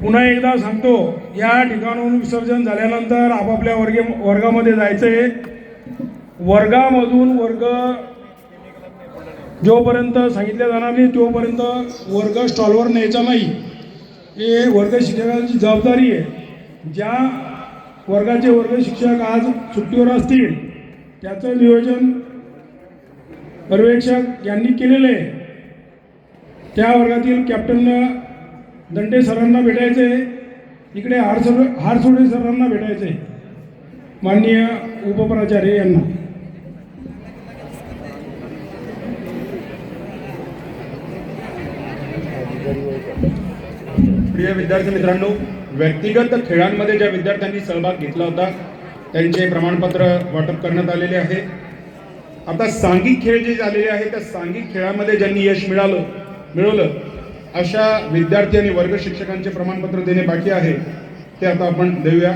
पुन्हा एकदा सांगतो, या ठिकाणाहून विसर्जन झाल्यानंतर आपापल्या वर्गामध्ये जायचं आहे. वर्गामधून वर्ग जोपर्यंत सांगितलं जाणार नाही तोपर्यंत वर्ग स्टॉलवर न्यायचा नाही. हे वर्ग शिक्षकांची जबाबदारी आहे. ज्या वर्गाचे वर्ग शिक्षक आज सुट्टीवर असतील त्याचं नियोजन पर्यवेक्षक यांनी केलेलं आहे. त्या वर्गातील कॅप्टननं दंडे सरांना भेटायचे, इकडे हारसोडे सरांना भेटायचे, माननीय उपप्राचार्य यांना. प्रिय विद्यार्थी मित्रांनो, व्यक्तिगत खेळांमध्ये ज्या विद्यार्थ्यांनी सहभाग घेतला होता त्यांचे प्रमाणपत्र वाटप करण्यात आलेले आहे. आता सांघिक खेळ जे झालेले आहे त्या सांघिक खेळामध्ये ज्यांनी यश मिळवलं अशा विद्यार्थी आणि वर्ग शिक्षकांचे प्रमाणपत्र देणे बाकी आहे, ते आता आपण देऊया.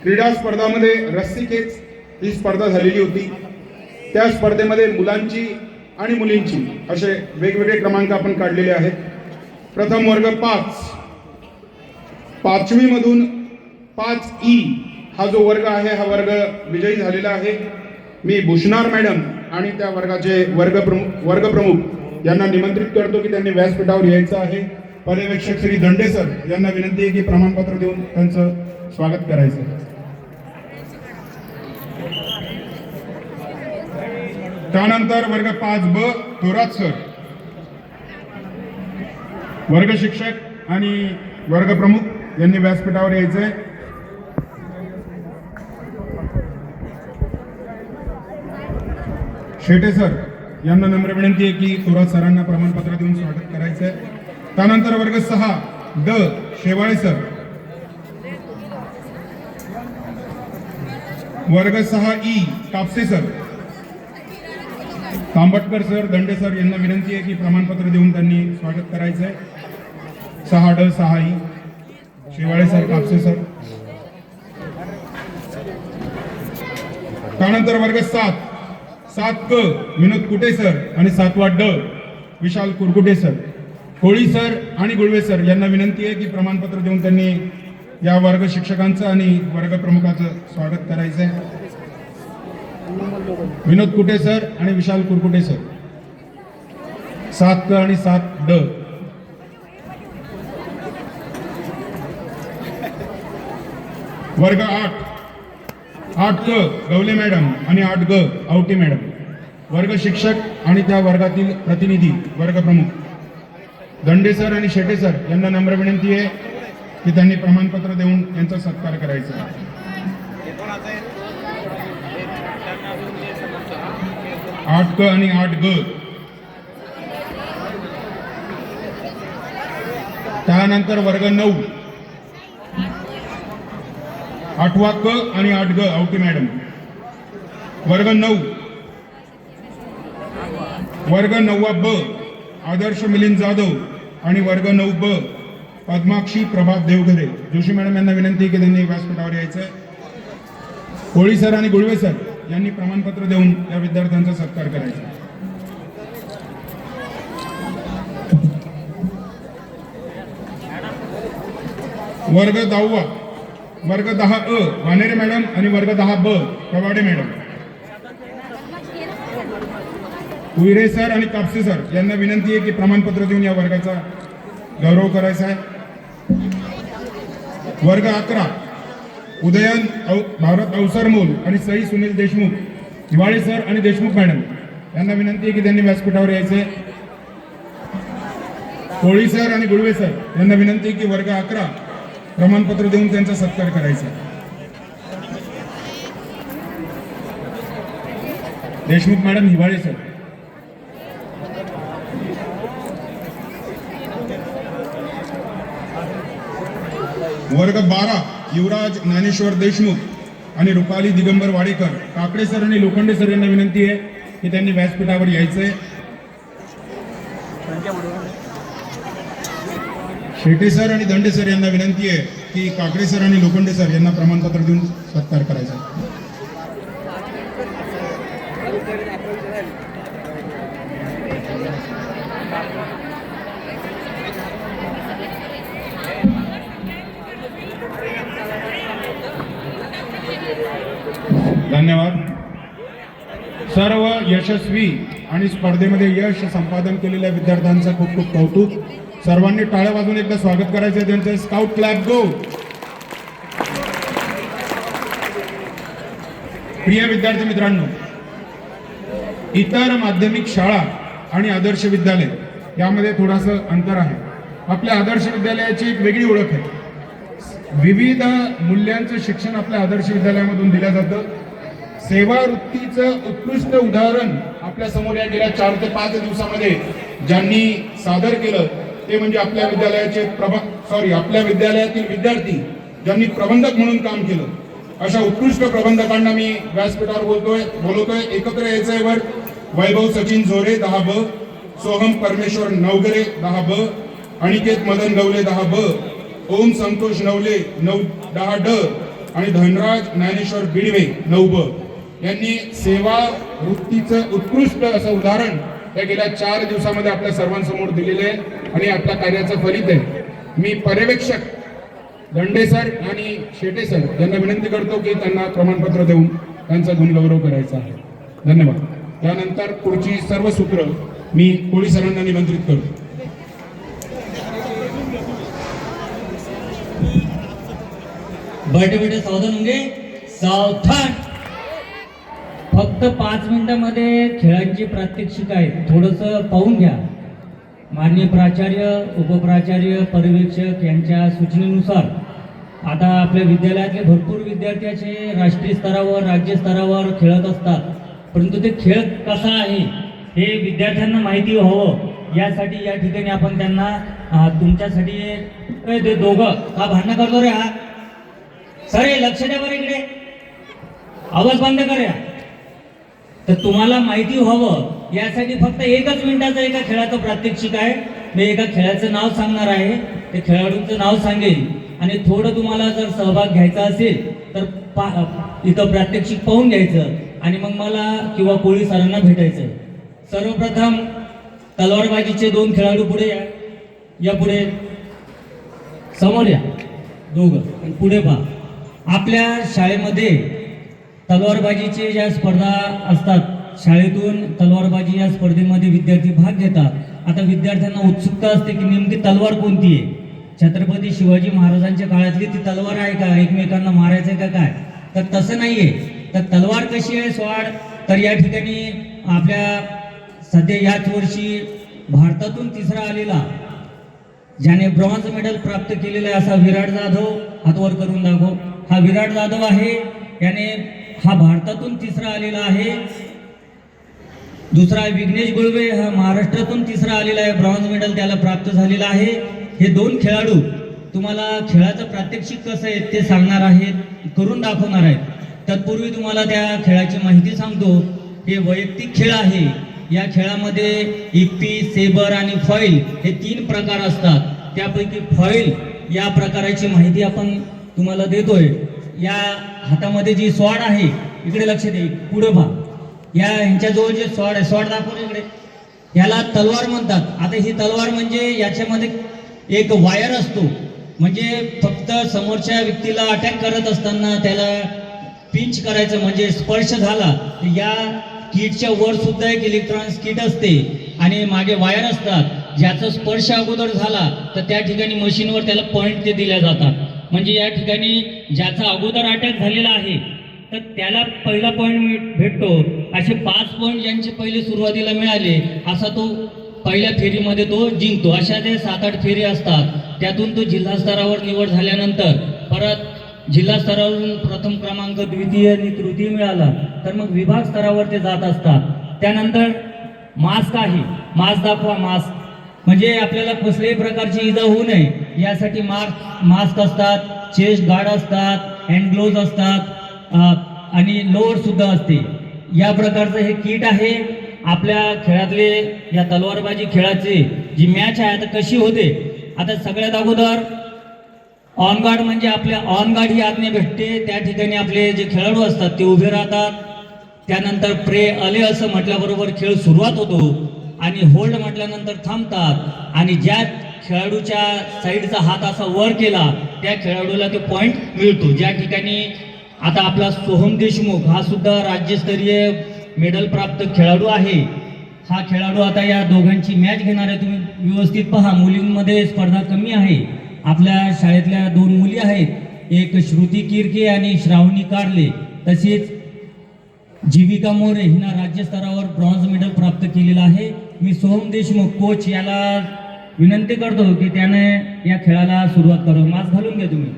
क्रीडा स्पर्धामध्ये रस्सीखेच ही स्पर्धा झालेली होती. त्या स्पर्धेमध्ये मुलांची आणि मुलींची असे वेगवेगळे क्रमांक आपण काढलेले आहेत. प्रथम वर्ग 5वी मधून 5E हा जो वर्ग आहे हा वर्ग विजयी झालेला आहे. मी भूषणार मॅडम आणि त्या वर्गाचे वर्ग प्रमुख यांना निमंत्रित करतो की त्यांनी व्यासपीठावर यायचं आहे. पर्यवेक्षक श्री दंडे सर यांना विनंती आहे की प्रमाणपत्र देऊन त्यांचं स्वागत करायचं. त्यानंतर वर्ग 5B थोरात सर, वर्ग शिक्षक आणि वर्ग प्रमुख यांनी व्यासपीठावर यायचंय. शेटे सर यांना नम्र विनंती आहे की थोरात सरांना प्रमाणपत्र देऊन स्वागत करायचंय. त्यानंतर वर्ग 6D शेवाळे सर, वर्ग 6E Kapse sir, Tambatkar sir, Dande sir यांना विनंती आहे की प्रमाणपत्र देऊन त्यांनी स्वागत करायचंय. 6D 6E Shewale sir, Kapse sir. त्यानंतर वर्ग 7क विनोद कुटे सर आणि 7वा विशाल कुरकुटे सर. कोळी सर आणि गुळवे सर यांना विनंती आहे की प्रमाणपत्र देऊन त्यांनी या वर्ग शिक्षकांचं आणि वर्ग प्रमुखाचं स्वागत करायचंय. विनोद कुटे सर आणि विशाल कुरकुटे सर, 7क आणि 7D. वर्ग 8क गवले मॅडम आणि 8G आवटे मॅडम. वर्ग शिक्षक आणि त्या वर्गातील प्रतिनिधी वर्ग प्रमुख दंडे सर आणि शेटे सर यांना नम्र विनंती आहे की त्यांनी प्रमाणपत्र देऊन यांचा सत्कार करायचा. 8K आणि 8G. त्यानंतर वर्ग 9 8वा क आणि 8G आवटी मॅडम. वर्ग 9 वर्ग 9वा ब आदर्श मिलिंद जाधव आणि वर्ग 9B पद्माक्षी प्रभात देवघरे. जोशी मॅडम यांना विनंती आहे की त्यांनी व्यासपीठावर यायचं. कोळी सर आणि गुळवे सर यांनी प्रमाणपत्र देऊन या विद्यार्थ्यांचा सत्कार करायचा. वर्ग 10वा वर्ग 10A वानेरे मॅडम आणि वर्ग 10B कवाडे मॅडम. उईरे सर आणि कापसे सर यांना विनंती आहे की प्रमाणपत्र देऊन या वर्गाचा गौरव करायचा आहे. वर्ग 11 उदयन भारत अवसरमोल आणि सई सुनील देशमुख हिवाळे सर आणि देशमुख मॅडम यांना विनंती आहे की त्यांनी व्यासपीठावर यायचे. कोळी सर आणि गुळवे सर यांना विनंती आहे की वर्ग 11 प्रमाणपत्र देऊन त्यांचा सत्कार करायचा. Deshmukh madam, Hiwale sir. वर्ग 12 युवराज ज्ञानेश्वर देशमुख आणि रुपाली दिगंबर वाडेकर. काकडे सर आणि लोखंडे सर यांना विनंती आहे की त्यांनी व्यासपीठावर यायचंय. शेटे सर आणि दंडे सर यांना विनंती आहे की काकडे सर आणि लोखंडे सर यांना प्रमाणपत्र देऊन सत्कार करायचा. धन्यवाद. सर्व यशस्वी आणि स्पर्धेमध्ये यश संपादन केलेल्या विद्यार्थ्यांचं खूप खूप कौतुक. सर्वांनी टाळ्या वाजवून एकदा स्वागत करायचं आहे त्यांचं. स्काउट क्लॅप गो. प्रिय विद्यार्थी मित्रांनो, इतर माध्यमिक शाळा आणि आदर्श विद्यालय यामध्ये थोडंसं अंतर आहे. आपल्या आदर्श विद्यालयाची एक वेगळी ओळख आहे. विविध मूल्यांचं शिक्षण आपल्या आदर्श विद्यालयामधून दिलं जातं. सेवा वृत्तीचं उत्कृष्ट उदाहरण आपल्या समोर या गेल्या 4 ते 5 दिवसामध्ये ज्यांनी सादर केलं ते म्हणजे आपल्या विद्यालयाचे आपल्या विद्यालयातील विद्यार्थी ज्यांनी प्रबंधक म्हणून काम केलं. अशा उत्कृष्ट प्रबंधकांना मी व्यासपीठावर बोलवतोय. एकत्र यायचंय वर. वैभव सचिन जोरे 10 ब, सोहम परमेश्वर नवगरे 10 ब, अनिकेत मदन गवले 10 ब, ओम संतोष नवले 10 ड आणि धनराज ज्ञानेश्वर बिडवे 9 ब यांनी सेवा वृत्तीचं उत्कृष्ट असं उदाहरण या गेल्या 4 दिवसामध्ये आपल्या सर्वांसमोर दिलेले आहे आणि आपल्या कार्याचं फलित आहे. मी पर्यवेक्षक दंडे सर आणि शेटे सर यांना विनंती करतो की त्यांना प्रमाणपत्र देऊन त्यांचा गुणगौरव करायचा आहे. धन्यवाद. त्यानंतर पुढची सर्व सूत्र मी कोळी सरांना निमंत्रित करतो. बैठे बैठे सावधान होंगे. सावधान. फक्त 5 मिनिटांमध्ये खेळांची प्रात्यक्षिक आहे. थोडंसं पाहून घ्या. माननीय प्राचार्य, उपप्राचार्य, पर्यवेक्षक यांच्या सूचनेनुसार आता आपल्या विद्यालयातले भरपूर विद्यार्थी असे राष्ट्रीय स्तरावर, राज्य स्तरावर खेळत असतात. परंतु ते खेळ कसा आहे हे विद्यार्थ्यांना माहिती व्हावं यासाठी या ठिकाणी आपण त्यांना तुमच्यासाठी ते दोघं का भांडणं करतो रे हा सरे लक्ष द्या बरं इकडे. आवाज बंद करूया. तर तुम्हाला माहिती व्हावं यासाठी फक्त 1च मिनिटाचं एका खेळाचं प्रात्यक्षिक आहे. मी एका खेळाचं नाव सांगणार आहे. ते खेळाडूंचं नाव सांगेल आणि थोडं तुम्हाला जर सहभाग घ्यायचा असेल तर इथं प्रात्यक्षिक पाहून घ्यायचं आणि मग मला किंवा कोळी सरांना भेटायचं. सर्वप्रथम तलवारबाजीचे 2 खेळाडू पुढे या. या पुढे समोर या दोघं पुढे पहा. आपल्या शाळेमध्ये तलवारबाजीचे ज्या स्पर्धा असतात, शाळेतून तलवारबाजी या स्पर्धेमध्ये विद्यार्थी भाग घेतात. आता विद्यार्थ्यांना उत्सुकता असते की नेमकी तलवार कोणती आहे. छत्रपती शिवाजी महाराजांच्या काळातली ती तलवार आहे का, एकमेकांना मारायचं आहे का काय, तर तसं नाही आहे. तर तलवार कशी आहे स्वाड, तर या ठिकाणी आपल्या सध्या याच वर्षी भारतातून 3रा आलेला ज्याने ब्रॉन्झ मेडल प्राप्त केलेला आहे असा विराट जाधव, हातवर करून दाखव. हा विराट जाधव आहे. याने हा भारतातून 3रा आलेला आहे. दुसरा विघ्नेश गुळवे, हा महाराष्ट्रातून 3रा आलेला आहे. ब्रॉन्झ मेडल त्याला प्राप्त झालेला आहे. हे 2 खेळाडू तुम्हाला खेळाचं प्रात्यक्षिक कसं आहे ते सांगणार आहेत, करून दाखवणार आहेत. तत्पूर्वी तुम्हाला त्या खेळाची माहिती सांगतो. हे वैयक्तिक खेळ आहे. या खेळामध्ये इप्पी, सेबर आणि फॉईल हे 3 प्रकार असतात. त्यापैकी फॉईल या प्रकाराची माहिती आपण तुम्हाला देतोय. या हातामध्ये जी स्वॉर्ड आहे, इकडे लक्ष दे, पुढे पहा. या ह्यांच्याजवळ जे स्वॉर्ड आहे, स्वॉर्ड दाखवून इकडे, याला तलवार म्हणतात. आता ही तलवार म्हणजे याच्यामध्ये एक वायर असतो. म्हणजे फक्त समोरच्या व्यक्तीला अटॅक करत असताना त्याला पिंच करायचं, म्हणजे स्पर्श झाला या किटच्या वर सुद्धा एक इलेक्ट्रॉनिक्स किट असते आणि मागे वायर असतात. ज्याचा स्पर्श अगोदर झाला तर त्या ठिकाणी मशीनवर त्याला पॉईंट ते दिल्या जातात. म्हणजे या ठिकाणी ज्याचा अगोदर अटॅक झालेला आहे तर त्याला पहिला पॉईंट भेटतो. असे 5 पॉईंट ज्यांचे पहिले सुरुवातीला मिळाले असा तो पहिल्या फेरीमध्ये तो जिंकतो. अशा ते 7-8 फेरी असतात. त्यातून तो जिल्हा स्तरावर निवड झाल्यानंतर परत जिल्हा स्तरावरून प्रथम क्रमांक, द्वितीय आणि तृतीय मिळाला तर मग विभाग स्तरावर ते जात असतात. त्यानंतर मास्क आहे. मास्क दाखवा. मास्क म्हणजे आपल्याला कुठल्याही प्रकारची इजा होऊ नये यासाठी मास्क असतात, चेस्ट गार्ड असतात, हँड ग्लोव्ज असतात आणि लोअर सुद्धा असते. या प्रकारचं हे किट आहे. आपल्या खेळातले या तलवारबाजी खेळाचे जी मॅच आहे आता कशी होते. आता सगळ्यात अगोदर ऑन गार्ड म्हणजे आपल्या ऑन गार्ड ही आज्ञा भेटते. त्या ठिकाणी आपले जे खेळाडू असतात ते उभे राहतात. त्यानंतर प्रे अले असं म्हटल्याबरोबर खेळ सुरुवात होतो आणि होल्ड म्हटल्यानंतर थांबतात आणि ज्या खेळाडूच्या साईडचा हात असा वर केला त्या खेळाडूला ते पॉईंट मिळतो. ज्या ठिकाणी आता आपला सोहम देशमुख हा सुद्धा राज्यस्तरीय मेडल प्राप्त खेळाडू आहे. हा खेळाडू आता या दोघांची मॅच घेणार आहे. तुम्ही व्यवस्थित पहा, मुलींमध्ये स्पर्धा कमी आहे. आपल्या शाळेतल्या 2 मुली आहेत, एक श्रुती किरके आणि श्रावणी कारले, तसेच जीविका मोरे हिनं राज्यस्तरावर ब्रॉन्झ मेडल प्राप्त केलेलं आहे. मी सोहम देशमुख कोच याला विनंती करतो की त्याने या खेळाला सुरुवात करावी. मास्क घालून घ्या तुम्ही.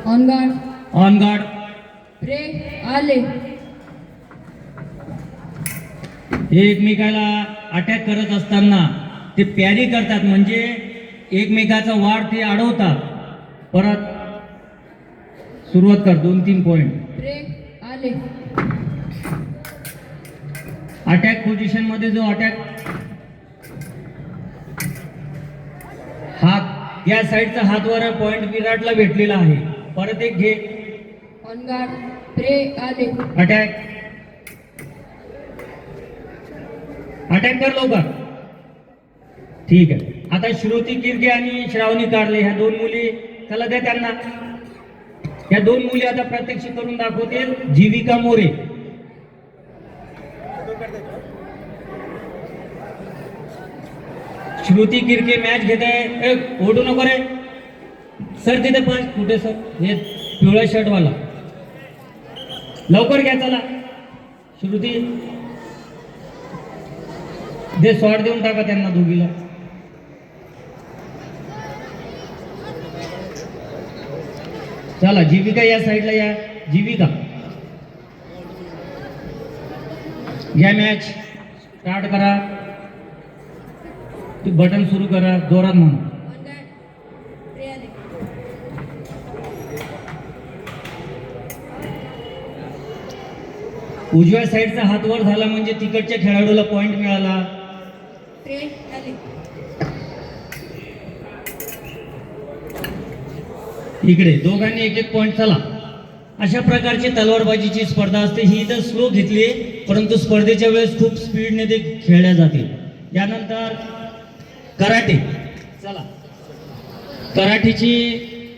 On guard, on guard. Break, आले. हे एकमेकाला अटॅक करत असताना ते पॅरी करतात, म्हणजे एकमेकाचा वाढ ते अडवतात. परत सुरुवात कर. 2-3 पॉइंट. ब्रेक, आले. अटॅक पोझिशन मध्ये जो अटॅक हात या साईडचा हातवर पॉइंट विराटला भेटलेला आहे. परत एक घे. ऑन गार्ड, ब्रेक, आले. अटॅक. अटॅक कर लवकर. ठीक आहे. आता श्रुती किरके आणि श्रावणी कारले ह्या 2 मुली, चला द्या त्यांना. या 2 मुली आता प्रात्यक्षिक करून दाखवतील. जीविका मोरे. श्रुती किरके मॅच घेत आहे. ओढू नको रे सर, तिथे 5 कुठे सर, हे पिवळ्या शर्ट वाला, लवकर घ्या. चला श्रुती दे, शॉट देऊन टाका त्यांना दोघीला. चला जीविका या साईडला या. जीविका घ्या, मॅच स्टार्ट करा. तू बटन सुरू करा, जोरात म्हणा. ऑन गार्ड, ब्रेक, आले. उजव्या साईडचा हात वर झाला म्हणजे तिकडच्या खेळाडूला पॉइंट मिळाला. ब्रेक, आले. इकडे दोघांनी 1-1 पॉइंट. चला अशा प्रकारची तलवारबाजीची स्पर्धा असते. ही इथं स्लो घेतली, परंतु स्पर्धेच्या वेळेस खूप स्पीडने ते खेळल्या जाते. यानंतर कराटे. चला कराटेची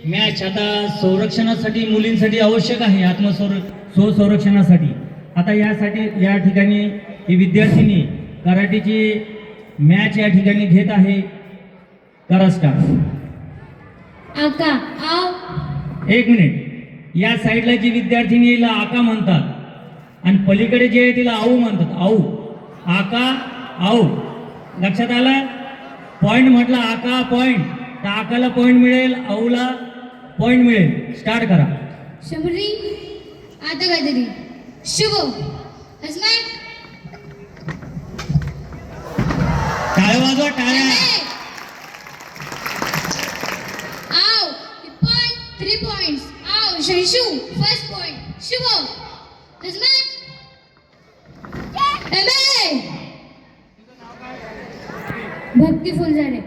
मॅच आता संरक्षणासाठी मुलींसाठी आवश्यक आहे, स्वसंरक्षणासाठी. आता यासाठी या ठिकाणी ही विद्यार्थिनी कराटेची मॅच या ठिकाणी घेत आहे. करा स्टार्ट. आका, आव. 1 मिनिट. या साईडला जी विद्यार्थिनी हिला आका म्हणतात आणि पलीकडे जे आहे तिला आऊ म्हणतात. आऊ, आका, आऊ. लक्षात आलं? पॉइंट म्हटलं आका पॉइंट, तर आकाला पॉइंट मिळेल, आऊला पॉइंट मिळेल. स्टार्ट करा. शबरी, आता काहीतरी. शुभ, हसमॅक. टाळ्या वाजवा, टाळ्या. आव, पॉइंट, 3 पॉइंट्स. आव, शंशू, फर्स्ट पॉइंट. शुभ, हसमॅक. एमे, भक्ती फुलझाडे.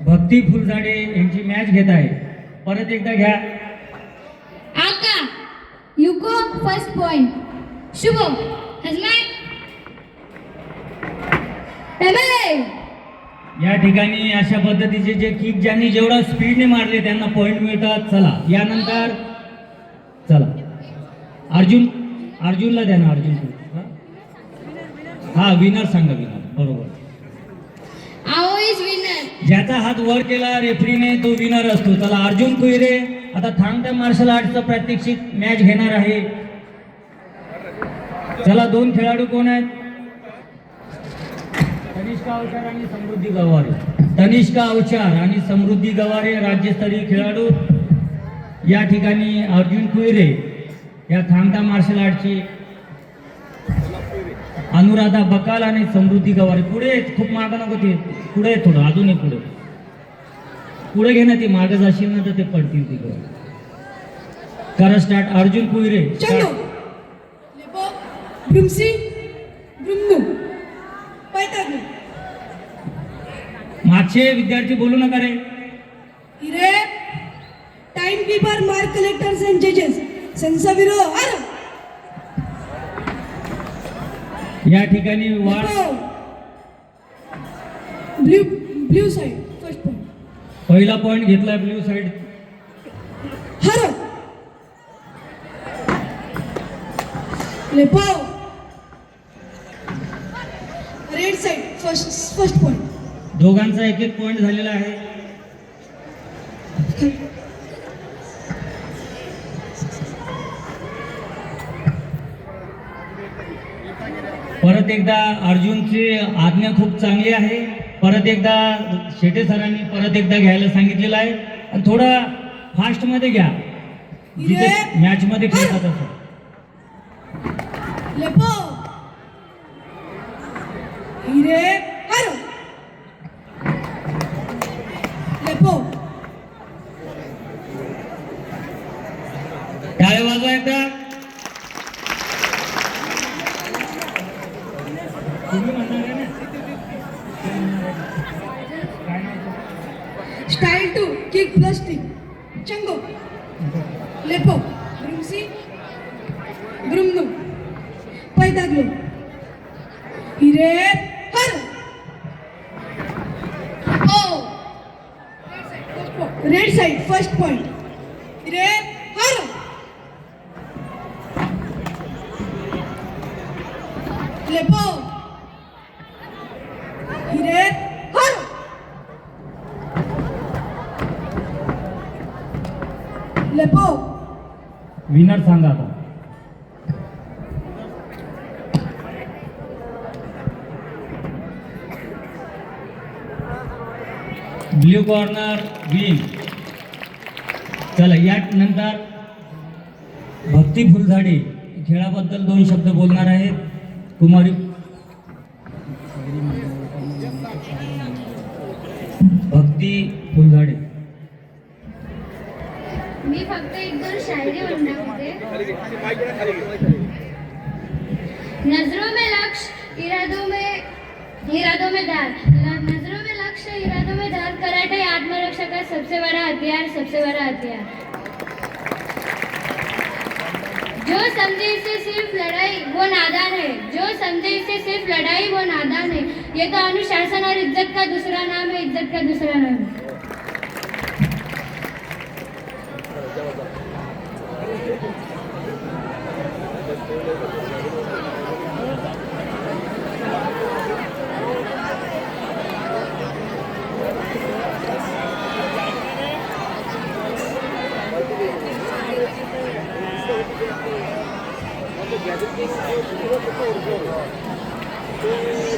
भक्ती फुलझाडे यांची मॅच घेत आहे. परत एकदा घ्या. आका, युको, फर्स्ट पॉइंट. शुभ, हसमॅक. एमे, या ठिकाणी अशा पद्धतीचे जे किक ज्यांनी जेवढा स्पीडने मारले त्यांना पॉइंट मिळतात. चला यानंतर चला अर्जुनला द्या ना. अर्जुन हा विनर सांगा. विनर बरोबर. आओ इज विनर. ज्याचा हात वर केला रेफरीने तो विनर असतो. चला अर्जुन कुहिरे आता थांगटा मार्शल आर्टचं प्रात्यक्षिक मॅच घेणार आहे. चला 2 खेळाडू कोण आहेत? तनिष्का अवचार आणि समृद्धी गवारे. तनिष्का अवचार आणि समृद्धी गवारे राज्यस्तरीय खेळाडू. या ठिकाणी अर्जुन कुहिरे या थांगटा मार्शल आर्टची. अनुराधा बकाल आणि समृद्धी गवारे. पुढे खूप मागं नको, ते पुढे थोडं, अजूनही पुढे पुढे घे ना. ते मागं जाशील ना तर ते पडतील तिकडे. करा स्टार्ट. अर्जुन कुहिरे. चलो लेबो ब्रुमसी ब्रुमनु पैतागु. मागचे विद्यार्थी बोलू नका रे. इरे time keeper, mark collectors and जजेस. सेन्साविरो अर या ठिकाणी वार. Blue blue side first point. पहिला पॉइंट घेतलाय ब्ल्यू साइड. हर लेपो रेड साइड फर्स्ट पॉइंट. दोघांचा एक एक पॉइंट झालेला आहे. परत एकदा अर्जुनची आज्ञा खूप चांगली आहे. परत एकदा शेटे सरांनी परत एकदा घ्यायला सांगितलेलं आहे आणि थोडा फास्ट मध्ये घ्या जिथे मॅच मध्ये खेळतात असं. लेपो हिरे हर लेपो टाळ्या वाजवा एकदा. स्टाइल 2 किक प्लस टी चंगो लेपो ग्रुमसी ग्रुमनो पैदागलो हिरे हर ओ रेड साइड फर्स्ट पॉइंट हिरे हर लेपो हिरे हर लेपो विनर सांगा आता. Blue corner win. चला यानंतर भक्ती फुलझाडे खेळाबद्दल 2 शब्द बोलणार आहेत. कुमारी भक्ती फुलझाडे. मी फक्त 1-2 शायरी म्हणणार होते. नजरों में लक्ष्य इरादों में धार, नजरों में लक्ष्य इरादों में धार, कराटे आत्मरक्षा का सबसे बड़ा हथियार. जो समझे इसे सिर्फ लड़ाई वो नादान है, जो समझे इसे सिर्फ लड़ाई वो नादान है. ये तो अनुशासन और इज्जत का दूसरा नाम है.